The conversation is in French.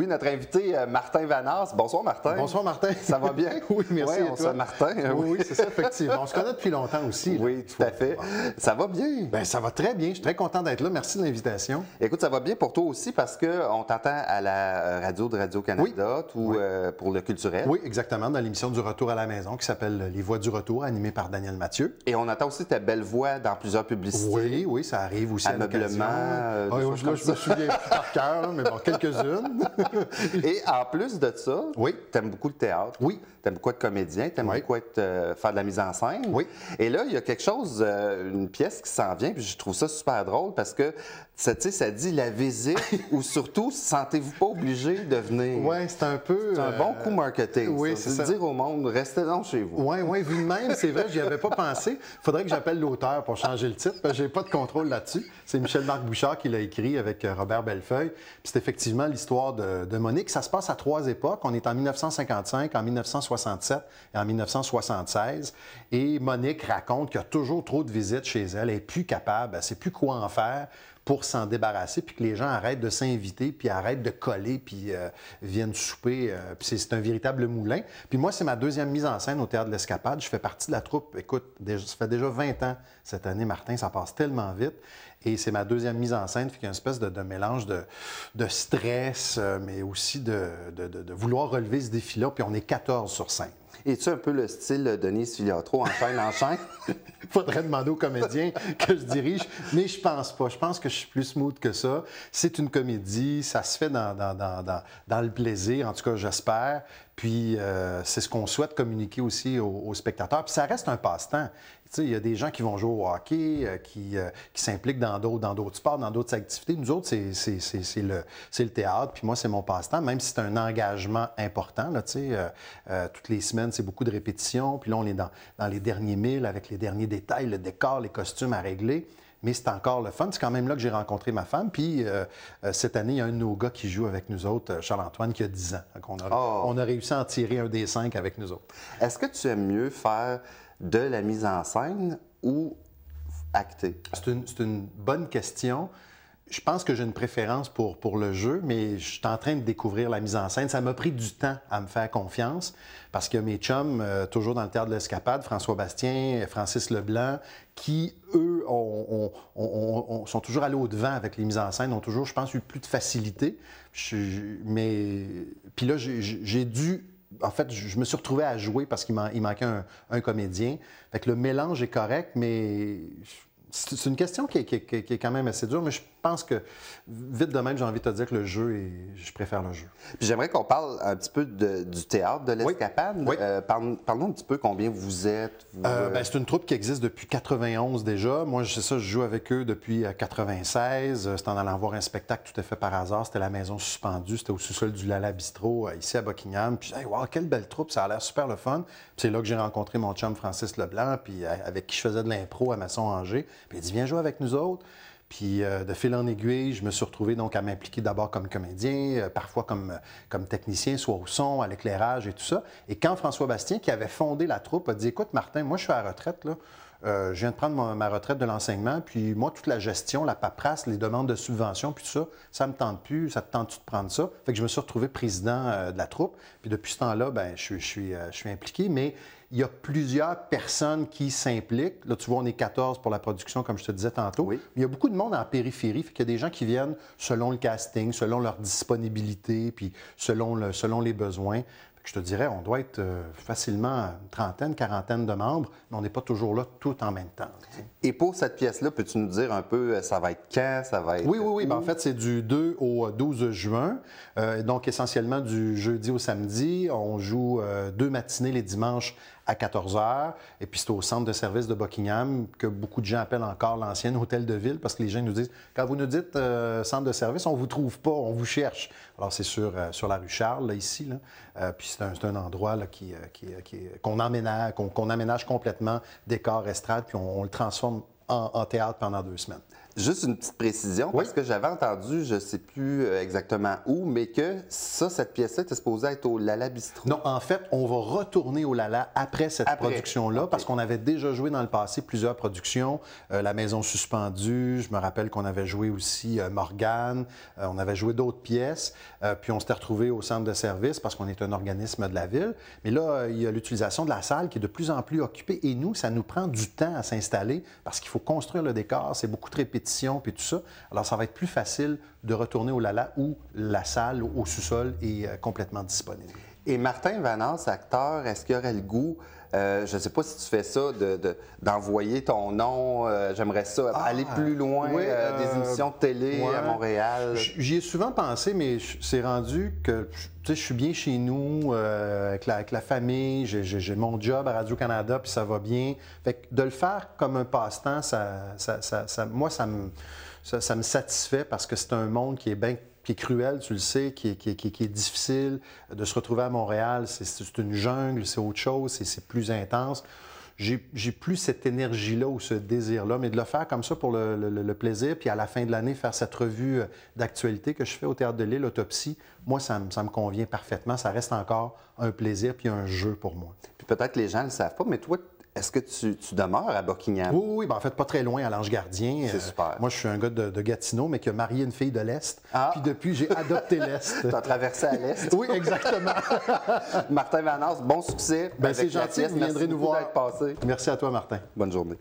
notre invité Martin Vanasse. Bonsoir, Martin. Bonsoir, Martin. Ça va bien? Oui, merci. Ouais, et toi? Martin. Oui, c'est ça, effectivement. On se connaît depuis longtemps aussi. Oui, tout à fait. Ça va bien? Bien, ça va très bien. Je suis très content d'être là. Merci de l'invitation. Écoute, ça va bien pour toi aussi parce qu'on t'entend à la radio de Radio-Canada pour le culturel. Oui, exactement, dans l'émission du Retour à la maison qui s'appelle Les Voix du Retour, animée par Daniel Mathieu. Et on entend aussi ta belle voix dans plusieurs publicités. Oui, ça arrive aussi à l'occasion. Ameublement. Je me souviens plus par cœur, mais bon, quelques-unes. Et en plus de ça, tu aimes beaucoup le théâtre. Oui. Tu aimes beaucoup être comédien, tu aimes beaucoup faire de la mise en scène. Oui. Et là, il y a quelque chose, une pièce qui s'en vient, puis je trouve ça super drôle parce que ça dit la visite ou surtout, sentez-vous pas obligé de venir. Oui, c'est un peu. C'est un bon coup marketing. Oui, c'est ça. Dire au monde, restez donc chez vous. Oui, vu de même, c'est vrai, j'y avais pas pensé. Il faudrait que j'appelle l'auteur pour changer le titre, parce que j'ai pas de contrôle là-dessus. C'est Michel-Marc Bouchard qui l'a écrit avec Robert Bellefeuille. Puis c'est effectivement l'histoire de Monique. Ça se passe à 3 époques. On est en 1955, en 1967 et en 1976. Et Monique raconte qu'il y a toujours trop de visites chez elle. Elle n'est plus capable, elle ne sait plus quoi en faire pour s'en débarrasser, puis que les gens arrêtent de s'inviter, puis arrêtent de coller, puis viennent souper. Puis c'est un véritable moulin. Puis moi, c'est ma deuxième mise en scène au Théâtre de l'Escapade. Je fais partie de la troupe. Écoute, ça fait déjà 20 ans cette année, Martin, ça passe tellement vite. Et c'est ma deuxième mise en scène, fait qu'il y a une espèce de mélange de stress, mais aussi de vouloir relever ce défi-là. Puis on est 14 sur scène. Es-tu un peu le style Denise Filiatro, enchaîne? Il faudrait demander aux comédiens que je dirige, mais je pense pas. Je pense que je suis plus smooth que ça. C'est une comédie, ça se fait dans le plaisir, en tout cas, j'espère. Puis c'est ce qu'on souhaite communiquer aussi aux spectateurs. Puis ça reste un passe-temps. Tu sais, il y a des gens qui vont jouer au hockey, qui s'impliquent dans d'autres sports, dans d'autres activités. Nous autres, c'est le théâtre. Puis moi, c'est mon passe-temps, même si c'est un engagement important. Là, tu sais, toutes les semaines, c'est beaucoup de répétitions. Puis là, on est dans les derniers milles avec les derniers détails, le décor, les costumes à régler. Mais c'est encore le fun. C'est quand même là que j'ai rencontré ma femme. Puis cette année, il y a un de nos gars qui joue avec nous autres, Charles-Antoine, qui a 10 ans. Donc on a réussi à en tirer un des 5 avec nous autres. Est-ce que tu aimes mieux faire de la mise en scène ou acter? C'est une bonne question. Je pense que j'ai une préférence pour le jeu, mais je suis en train de découvrir la mise en scène. Ça m'a pris du temps à me faire confiance parce que mes chums, toujours dans le Théâtre de l'Escapade, François Bastien, Francis Leblanc, qui, eux, sont toujours allés au-devant avec les mises en scène, ont toujours, je pense, eu plus de facilité. Puis là, j'ai dû... En fait, je me suis retrouvé à jouer parce qu'il manquait un comédien. Fait que le mélange est correct, mais... C'est une question qui est quand même assez dure, mais je pense que, vite de même, j'ai envie de te dire que le jeu, je préfère le jeu. Puis j'aimerais qu'on parle un petit peu du théâtre de l'Escapade. Oui. Parle-nous un petit peu combien vous êtes. C'est une troupe qui existe depuis 91 déjà. Moi, je joue avec eux depuis 96. C'est en allant voir un spectacle tout à fait par hasard. C'était la Maison Suspendue. C'était au sous-sol du Lala Bistro, ici à Buckingham. Puis, wow, quelle belle troupe. Ça a l'air super le fun. Puis c'est là que j'ai rencontré mon chum Francis Leblanc, puis avec qui je faisais de l'impro à Masson-Angers. Puis il dit, viens jouer avec nous autres. Puis de fil en aiguille, je me suis retrouvé donc à m'impliquer d'abord comme comédien, parfois comme technicien, soit au son, à l'éclairage et tout ça. Et quand François Bastien, qui avait fondé la troupe, a dit, écoute Martin, moi je suis à la retraite, là. Je viens de prendre ma retraite de l'enseignement, puis moi, toute la gestion, la paperasse, les demandes de subventions, puis tout ça, ça me tente plus, ça te tente-tu de prendre ça? Fait que je me suis retrouvé président de la troupe, puis depuis ce temps-là, bien, je suis impliqué, mais il y a plusieurs personnes qui s'impliquent. Là, tu vois, on est 14 pour la production, comme je te disais tantôt. Oui. Mais il y a beaucoup de monde en périphérie, fait qu'il y a des gens qui viennent selon le casting, selon leur disponibilité, puis selon les besoins. Je te dirais, on doit être facilement une trentaine, quarantaine de membres, mais on n'est pas toujours là tout en même temps. Et pour cette pièce-là, peux-tu nous dire un peu, ça va être quand, ça va être... Oui. Ben, en fait, c'est du 2 au 12 juin, donc essentiellement du jeudi au samedi. On joue 2 matinées les dimanches à 14h, et puis c'est au centre de service de Buckingham, que beaucoup de gens appellent encore l'ancien hôtel de ville, parce que les gens nous disent, quand vous nous dites centre de service, on ne vous trouve pas, on vous cherche. Alors c'est sur la rue Charles, là, ici, là. Puis c'est un endroit là, qu'on aménage complètement, décor, estrade, puis on le transforme en théâtre pendant 2 semaines. Juste une petite précision, parce que j'avais entendu, je ne sais plus exactement où, mais que cette pièce-là était supposée être au Lala Bistrot. Non, en fait, on va retourner au Lala après cette production-là, parce qu'on avait déjà joué dans le passé plusieurs productions. La Maison suspendue, je me rappelle qu'on avait joué aussi Morgane, on avait joué d'autres pièces, puis on s'était retrouvé au centre de service parce qu'on est un organisme de la ville. Mais là, il y a l'utilisation de la salle qui est de plus en plus occupée, et nous, ça nous prend du temps à s'installer parce qu'il faut construire le décor, c'est beaucoup de répétitions puis tout ça. Alors, ça va être plus facile de retourner au Lala où la salle au sous-sol est complètement disponible. Et Martin Vanasse, acteur, est-ce qu'il aurait le goût, je ne sais pas si tu fais ça, d'envoyer ton nom, j'aimerais ça, aller plus loin, des émissions de télé à Montréal? J'y ai souvent pensé, mais c'est rendu que je suis bien chez nous, avec la famille, j'ai mon job à Radio-Canada, puis ça va bien. Fait que de le faire comme un passe-temps, moi, ça me satisfait parce que c'est un monde qui est cruel, tu le sais, qui est difficile. De se retrouver à Montréal, c'est une jungle, c'est autre chose, c'est plus intense. J'ai plus cette énergie-là ou ce désir-là, mais de le faire comme ça pour le plaisir, puis à la fin de l'année, faire cette revue d'actualité que je fais au Théâtre de l'Île, Autopsie, moi, ça me convient parfaitement. Ça reste encore un plaisir puis un jeu pour moi. Puis peut-être que les gens ne le savent pas, mais toi, est-ce que tu demeures à Buckingham? Oui, en fait, pas très loin, à l'Ange Gardien. C'est super. Moi, je suis un gars de Gatineau, mais qui a marié une fille de l'Est. Puis depuis, j'ai adopté l'Est. Tu as traversé à l'Est? Oui, exactement. Martin Vanasse, bon succès. C'est gentil, vous viendrez nous voir. Merci beaucoup d'être passé. Merci à toi, Martin. Bonne journée.